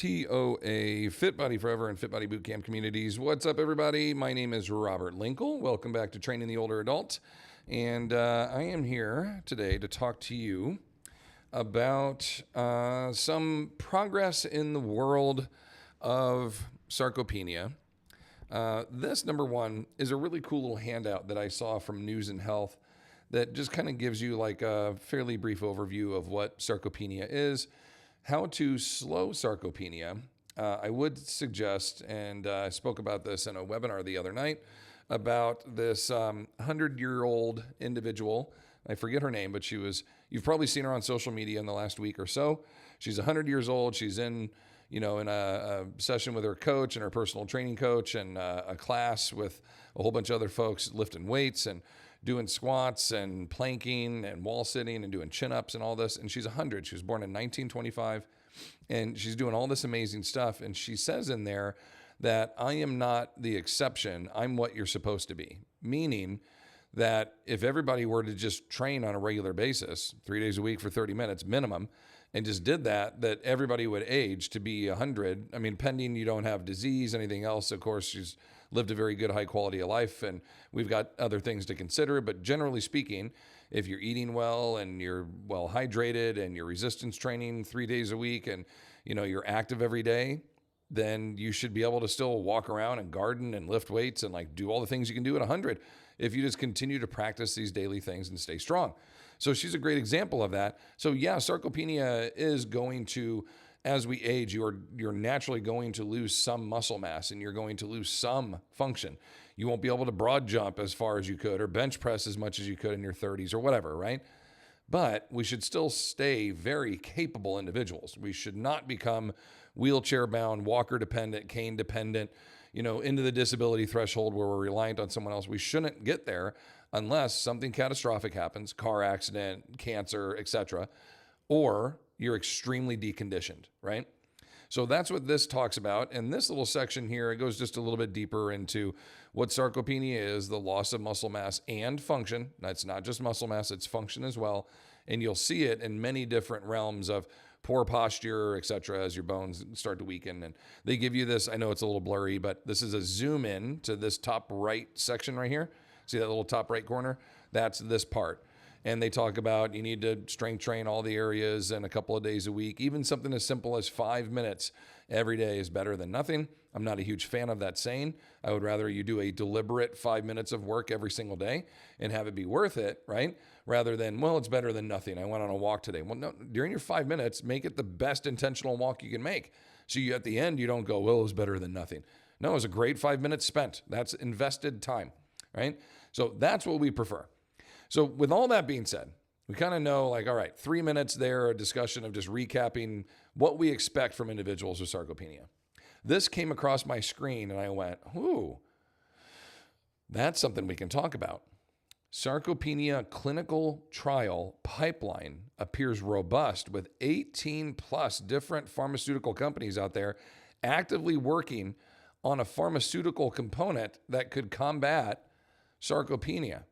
FTOA, Fit Body Forever and Fit Body Bootcamp communities. What's up, everybody? My name is Robert Linkul. Welcome back to Training the Older Adult. And I am here today to talk to you about some progress in the world of sarcopenia. This, number one, is a really cool little handout that I saw from News and Health that just kind of gives you like a fairly brief overview of what sarcopenia is, how to slow sarcopenia. I would suggest, and I spoke about this in a webinar the other night, about this 100-year-old individual. I forget her name, but you've probably seen her on social media in the last week or so. She's 100 years old. She's in a session with her coach and her personal training coach, and a class with a whole bunch of other folks lifting weights and doing squats and planking and wall sitting and doing chin-ups and all this. And she's 100. She was born in 1925, and she's doing all this amazing stuff. And she says in there that I am not the exception. I'm what you're supposed to be. Meaning that if everybody were to just train on a regular basis, 3 days a week for 30 minutes minimum, and just did that everybody would age to be 100. I mean, pending you don't have disease, anything else. Of course, she's lived a very good, high quality of life, and we've got other things to consider. But generally speaking, if you're eating well and you're well hydrated and you're resistance training 3 days a week and you're active every day, then you should be able to still walk around and garden and lift weights and like do all the things you can do at 100 if you just continue to practice these daily things and stay strong. So she's a great example of that. So yeah, sarcopenia is going to, as we age, you're naturally going to lose some muscle mass and you're going to lose some function. You won't be able to broad jump as far as you could or bench press as much as you could in your 30s or whatever, right? But we should still stay very capable individuals. We should not become wheelchair bound, walker dependent, cane dependent, into the disability threshold where we're reliant on someone else. We shouldn't get there unless something catastrophic happens, car accident, cancer, etc., or you're extremely deconditioned, right? So that's what this talks about. And this little section here, it goes just a little bit deeper into what sarcopenia is, the loss of muscle mass and function. That's not just muscle mass, it's function as well. And you'll see it in many different realms of poor posture, etc., as your bones start to weaken. And they give you this, I know it's a little blurry, but this is a zoom in to this top right section right here. See that little top right corner? That's this part. And they talk about you need to strength train all the areas and a couple of days a week. Even something as simple as 5 minutes every day is better than nothing. I'm not a huge fan of that saying. I would rather you do a deliberate 5 minutes of work every single day and have it be worth it, right? Rather than, well, it's better than nothing. I went on a walk today. Well, no, during your 5 minutes, make it the best intentional walk you can make. So you, at the end, you don't go, well, it was better than nothing. No, it was a great 5 minutes spent. That's invested time, right? So that's what we prefer. So with all that being said, we kind of know like, all right, 3 minutes there, a discussion of just recapping what we expect from individuals with sarcopenia. This came across my screen and I went, ooh, that's something we can talk about. Sarcopenia clinical trial pipeline appears robust with 18 plus different pharmaceutical companies out there actively working on a pharmaceutical component that could combat sarcopenia,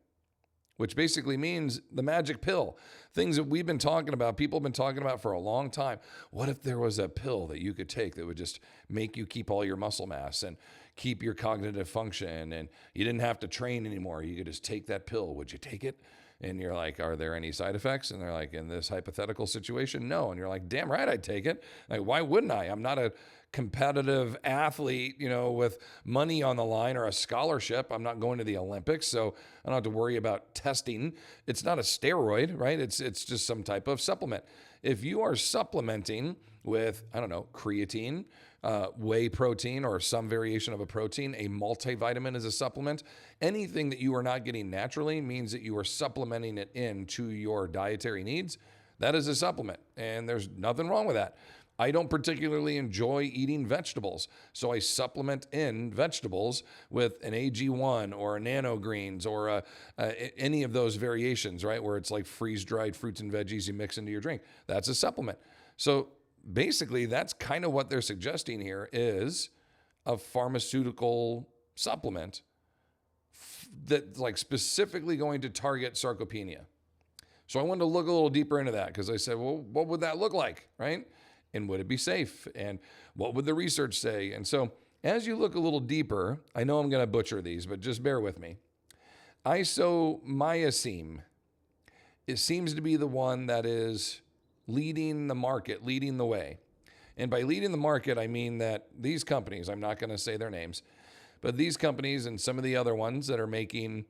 which basically means the magic pill. Things that we've been talking about, people have been talking about for a long time. What if there was a pill that you could take that would just make you keep all your muscle mass and keep your cognitive function and you didn't have to train anymore? You could just take that pill. Would you take it? And you're like, are there any side effects? And they're like, in this hypothetical situation, no. And you're like, damn right, I'd take it. Like, why wouldn't I? I'm not a competitive athlete, with money on the line or a scholarship. I'm not going to the Olympics, so I don't have to worry about testing. It's not a steroid, right? It's just some type of supplement. If you are supplementing with, creatine, whey protein, or some variation of a protein, a multivitamin is a supplement. Anything that you are not getting naturally means that you are supplementing it into your dietary needs. That is a supplement, and there's nothing wrong with that. I don't particularly enjoy eating vegetables, so I supplement in vegetables with an AG1 or a Nano Greens or any of those variations, right? Where it's like freeze-dried fruits and veggies you mix into your drink. That's a supplement. So basically, that's kind of what they're suggesting here is a pharmaceutical supplement that's like specifically going to target sarcopenia. So I wanted to look a little deeper into that because I said, well, what would that look like, right? And would it be safe? And what would the research say? And so as you look a little deeper, I know I'm going to butcher these, but just bear with me. Isomycin, it seems to be the one that is leading the market, leading the way. And by leading the market, I mean that these companies, I'm not going to say their names, but these companies and some of the other ones that are making,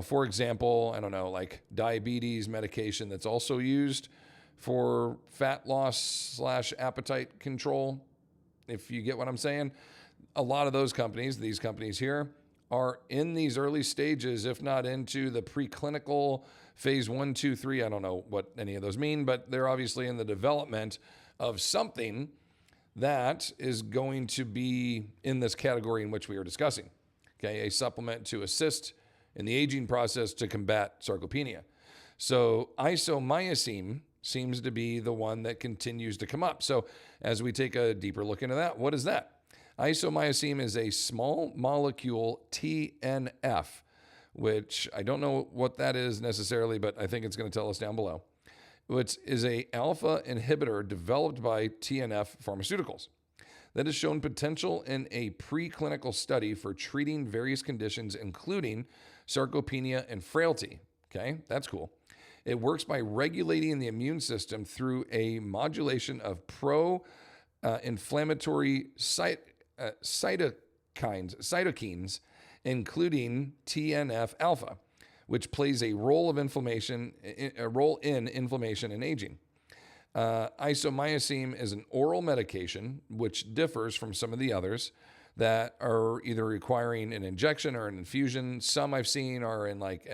for example, I don't know, like diabetes medication that's also used for fat loss / appetite control, if you get what I'm saying. A lot of those companies, these companies here, are in these early stages, if not into the preclinical phase 1, 2, 3. I don't know what any of those mean, but they're obviously in the development of something that is going to be in this category in which we are discussing. Okay, a supplement to assist in the aging process to combat sarcopenia. So isomycin seems to be the one that continues to come up. So as we take a deeper look into that, what is that? Isomycin is a small molecule TNF, which I don't know what that is necessarily, but I think it's going to tell us down below, which is a alpha inhibitor developed by TNF Pharmaceuticals that has shown potential in a preclinical study for treating various conditions, including sarcopenia and frailty. Okay, that's cool. It works by regulating the immune system through a modulation of pro-inflammatory cytokines, including TNF-alpha, which plays a role in inflammation and aging. Isomycin is an oral medication, which differs from some of the others that are either requiring an injection or an infusion. Some I've seen are in like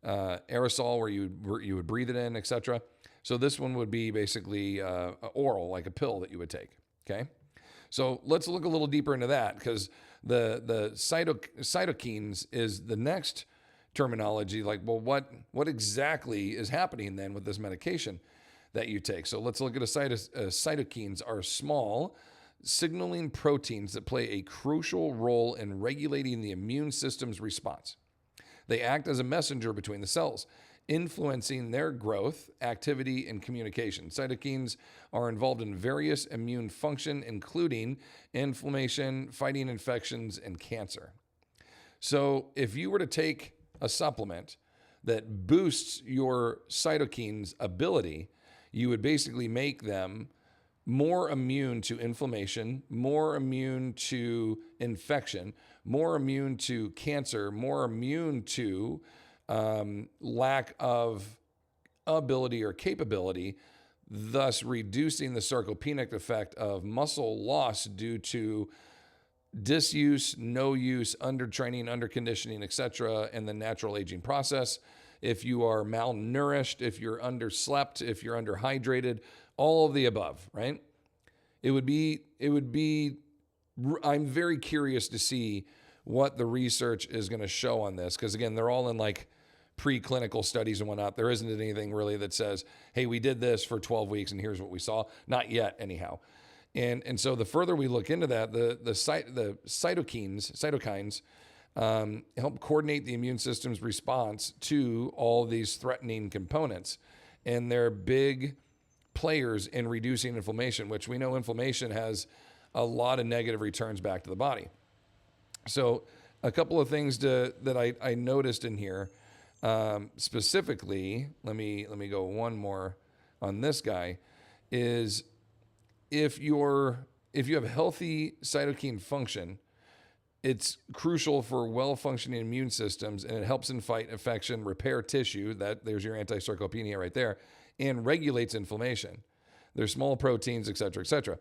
aerosol where you would breathe it in, etc. So this one would be basically oral, like a pill that you would take. Okay, so let's look a little deeper into that, because the cytokines is the next terminology. Like, well, what exactly is happening then with this medication that you take? So let's look at cytokines are small signaling proteins that play a crucial role in regulating the immune system's response. They act as a messenger between the cells, influencing their growth, activity, and communication. Cytokines are involved in various immune function, including inflammation, fighting infections, and cancer. So if you were to take a supplement that boosts your cytokines' ability, you would basically make them more immune to inflammation, more immune to infection, more immune to cancer, more immune to lack of ability or capability, thus reducing the sarcopenic effect of muscle loss due to disuse, no use, undertraining, underconditioning, etc., and the natural aging process. If you are malnourished, if you're underslept, if you're underhydrated, all of the above, right? It would be, I'm very curious to see what the research is going to show on this, because again, they're all in like preclinical studies and whatnot. There isn't anything really that says, hey, we did this for 12 weeks and here's what we saw. Not yet, anyhow. And so the further we look into that, the cytokines help coordinate the immune system's response to all these threatening components. And they're big players in reducing inflammation, which we know inflammation has a lot of negative returns back to the body. So a couple of things that I noticed in here, specifically, let me go one more on this guy, is if you have healthy cytokine function, it's crucial for well-functioning immune systems, and it helps in fight infection, repair tissue, there's your anti-sarcopenia right there, and regulates inflammation. There's small proteins, et cetera, et cetera.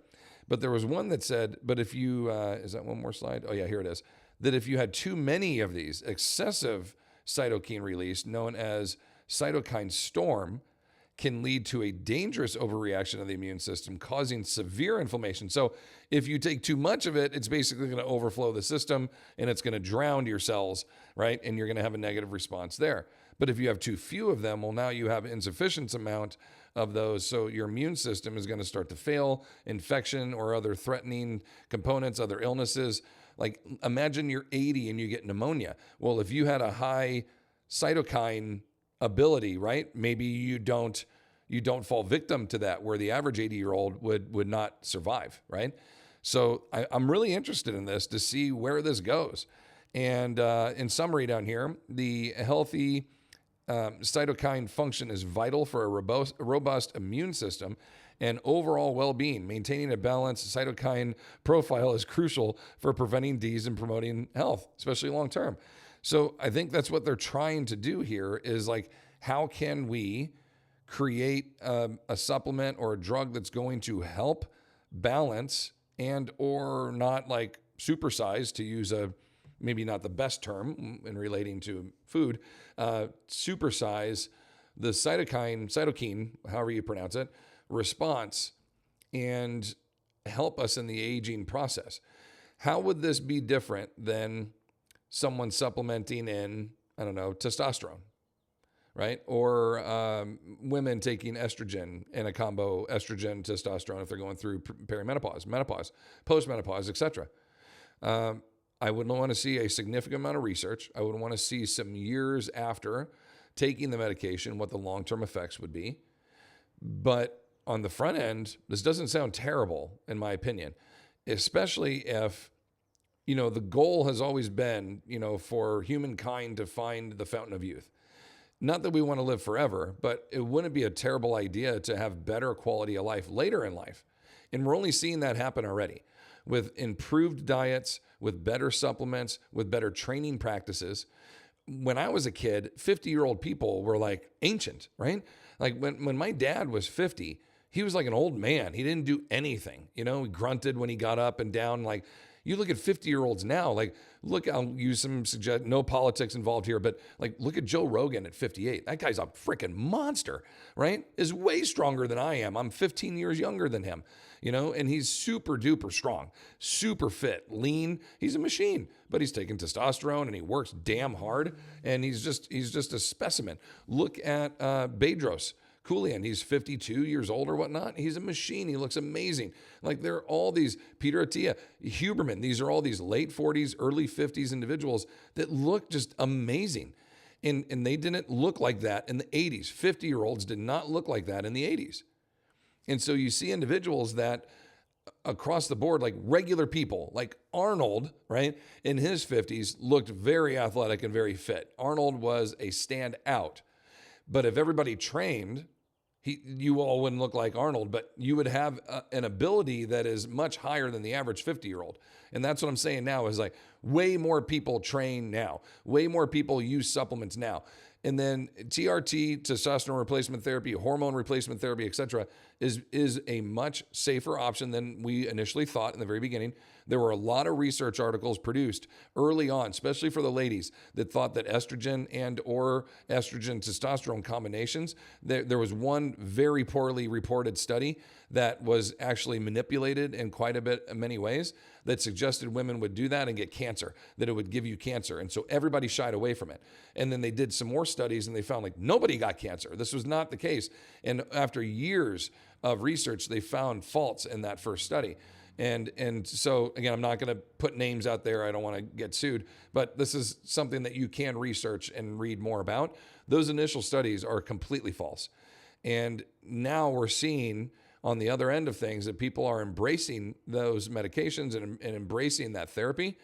But there was one that said, but if you, is that one more slide? Oh yeah, here it is. That if you had too many of these, excessive cytokine release, known as cytokine storm, can lead to a dangerous overreaction of the immune system, causing severe inflammation. So if you take too much of it, it's basically going to overflow the system and it's going to drown your cells, right? And you're going to have a negative response there. But if you have too few of them, well, now you have insufficient amount of those. So your immune system is going to start to fail, infection or other threatening components, other illnesses. Like imagine you're 80 and you get pneumonia. Well, if you had a high cytokine ability, right? Maybe you don't you don't fall victim to that, where the average 80-year-old would not survive, right? So I'm really interested in this to see where this goes. And in summary down here, the healthy cytokine function is vital for a robust immune system and overall well-being. Maintaining a balanced cytokine profile is crucial for preventing disease and promoting health, especially long-term. So I think that's what they're trying to do here, is like, how can we create a supplement or a drug that's going to help balance and or not like supersize, to use a maybe not the best term in relating to food, supersize the cytokine, however you pronounce it, response, and help us in the aging process. How would this be different than someone supplementing in, I don't know, testosterone, right? Or women taking estrogen in a combo, estrogen, testosterone, if they're going through perimenopause, menopause, postmenopause, etc. I would want to see a significant amount of research. I would want to see some years after taking the medication, what the long-term effects would be. But on the front end, this doesn't sound terrible, in my opinion, especially if, the goal has always been, for humankind to find the fountain of youth. Not that we want to live forever, but it wouldn't be a terrible idea to have better quality of life later in life. And we're only seeing that happen already with improved diets, with better supplements, with better training practices. When I was a kid, 50-year-old people were like ancient, right? Like when my dad was 50, he was like an old man. He didn't do anything. He grunted when he got up and down. Like, you look at 50-year-olds now, like, I'll use some no politics involved here, but like, look at Joe Rogan at 58. That guy's a freaking monster, right? Is way stronger than I am. I'm 15 years younger than him, and he's super duper strong, super fit, lean. He's a machine, but he's taking testosterone and he works damn hard. And he's just a specimen. Look at Bedros Keuilian. He's 52 years old or whatnot. He's a machine. He looks amazing. Like, there are all these, Peter Attia, Huberman. These are all these late 40s, early 50s individuals that look just amazing. And they didn't look like that in the 80s. 50-year-olds did not look like that in the 80s. And so you see individuals that across the board, like regular people, like Arnold, right, in his 50s, looked very athletic and very fit. Arnold was a standout. But if everybody trained, you all wouldn't look like Arnold, but you would have an ability that is much higher than the average 50-year-old. And that's what I'm saying now, is like, way more people train now. Way more people use supplements now. And then TRT, testosterone replacement therapy, hormone replacement therapy, et cetera, is a much safer option than we initially thought in the very beginning. There were a lot of research articles produced early on, especially for the ladies, that thought that estrogen and or estrogen testosterone combinations, there was one very poorly reported study that was actually manipulated in quite a bit, in many ways, that suggested women would do that and get cancer, that it would give you cancer. And so everybody shied away from it. And then they did some more studies and they found like nobody got cancer. This was not the case. And after years of research, they found faults in that first study. And so, again, I'm not going to put names out there. I don't want to get sued, but this is something that you can research and read more about. Those initial studies are completely false. And now we're seeing on the other end of things that people are embracing those medications and embracing that therapy,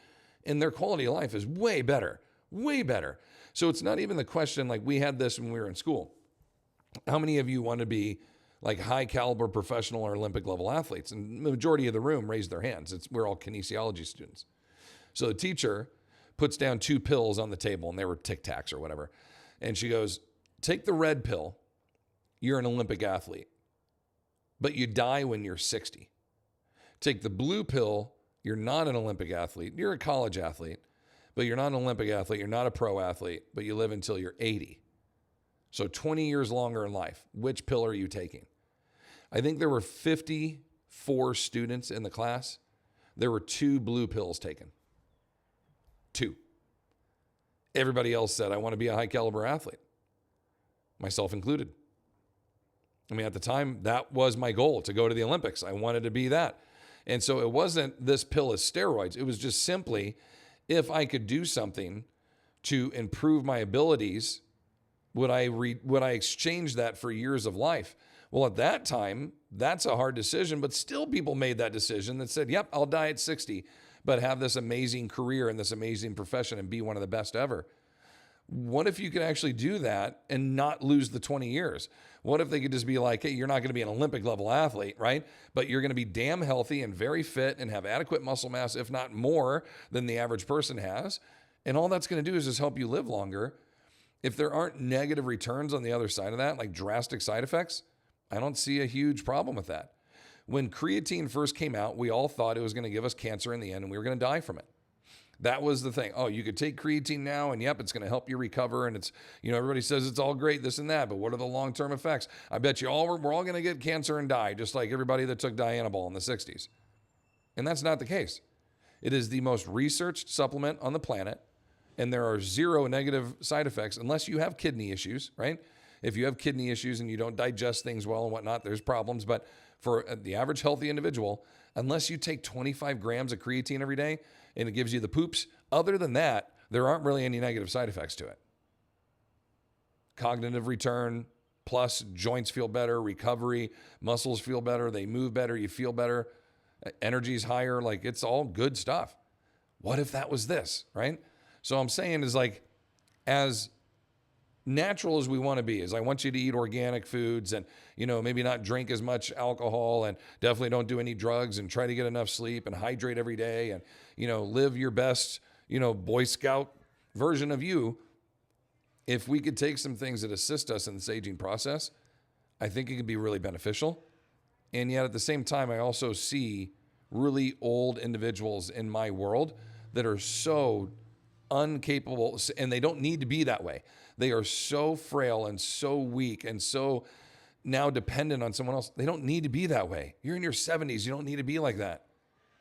and their quality of life is way better, way better. So it's not even the question, like we had this when we were in school. How many of you want to be like high caliber professional or Olympic level athletes? And the majority of the room raised their hands. We're all kinesiology students. So the teacher puts down 2 pills on the table, and they were Tic Tacs or whatever. And she goes, take the red pill. You're an Olympic athlete, but you die when you're 60. Take the blue pill. You're not an Olympic athlete. You're a college athlete, but you're not an Olympic athlete. You're not a pro athlete, but you live until you're 80. So 20 years longer in life. Which pill are you taking? I think there were 54 students in the class. There were 2 blue pills taken. 2. Everybody else said, I want to be a high caliber athlete, myself included. I mean, at the time, that was my goal, to go to the Olympics. I wanted to be that. And so it wasn't this pill is steroids. It was just simply, if I could do something to improve my abilities, would I exchange that for years of life? Well, at that time, that's a hard decision, but still people made that decision that said, yep, I'll die at 60, but have this amazing career and this amazing profession and be one of the best ever. What if you could actually do that and not lose the 20 years? What if they could just be like, hey, you're not going to be an Olympic level athlete, right? But you're going to be damn healthy and very fit and have adequate muscle mass, if not more than the average person has. And all that's going to do is just help you live longer. If there aren't negative returns on the other side of that, like drastic side effects, I don't see a huge problem with that. When creatine first came out, we all thought it was going to give us cancer in the end and we were going to die from it. That was the thing. Oh, you could take creatine now and yep, it's going to help you recover. And it's, everybody says it's all great, this and that, but what are the long-term effects? I bet you we're all going to get cancer and die, just like everybody that took Dianabol in the 60s. And that's not the case. It is the most researched supplement on the planet. And there are zero negative side effects unless you have kidney issues, right? If you have kidney issues and you don't digest things well and whatnot, there's problems. But for the average healthy individual, unless you take 25 grams of creatine every day and it gives you the poops, other than that, there aren't really any negative side effects to it. Cognitive return, plus joints feel better, recovery, muscles feel better, they move better, you feel better, energy's higher, like it's all good stuff. What if that was this, right? So I'm saying is like, as natural as we want to be, is I want you to eat organic foods and, maybe not drink as much alcohol and definitely don't do any drugs and try to get enough sleep and hydrate every day and, live your best, Boy Scout version of you. If we could take some things that assist us in this aging process, I think it could be really beneficial. And yet at the same time, I also see really old individuals in my world that are so incapable, and they don't need to be that way. They are so frail and so weak and so now dependent on someone else. They don't need to be that way. You're in your 70s. You don't need to be like that.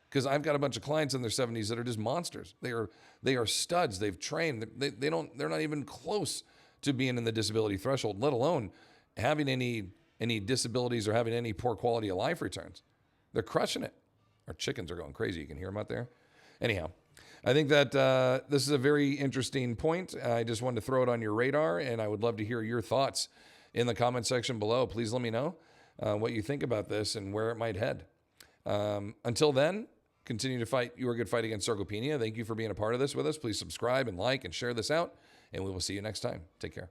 Because I've got a bunch of clients in their 70s that are just monsters. They are studs. They've trained. They're not even close to being in the disability threshold, let alone having any disabilities or having any poor quality of life returns. They're crushing it. Our chickens are going crazy. You can hear them out there. Anyhow, I think that this is a very interesting point. I just wanted to throw it on your radar, and I would love to hear your thoughts in the comment section below. Please let me know what you think about this and where it might head. Until then, continue to fight your good fight against sarcopenia. Thank you for being a part of this with us. Please subscribe and like and share this out, and we will see you next time. Take care.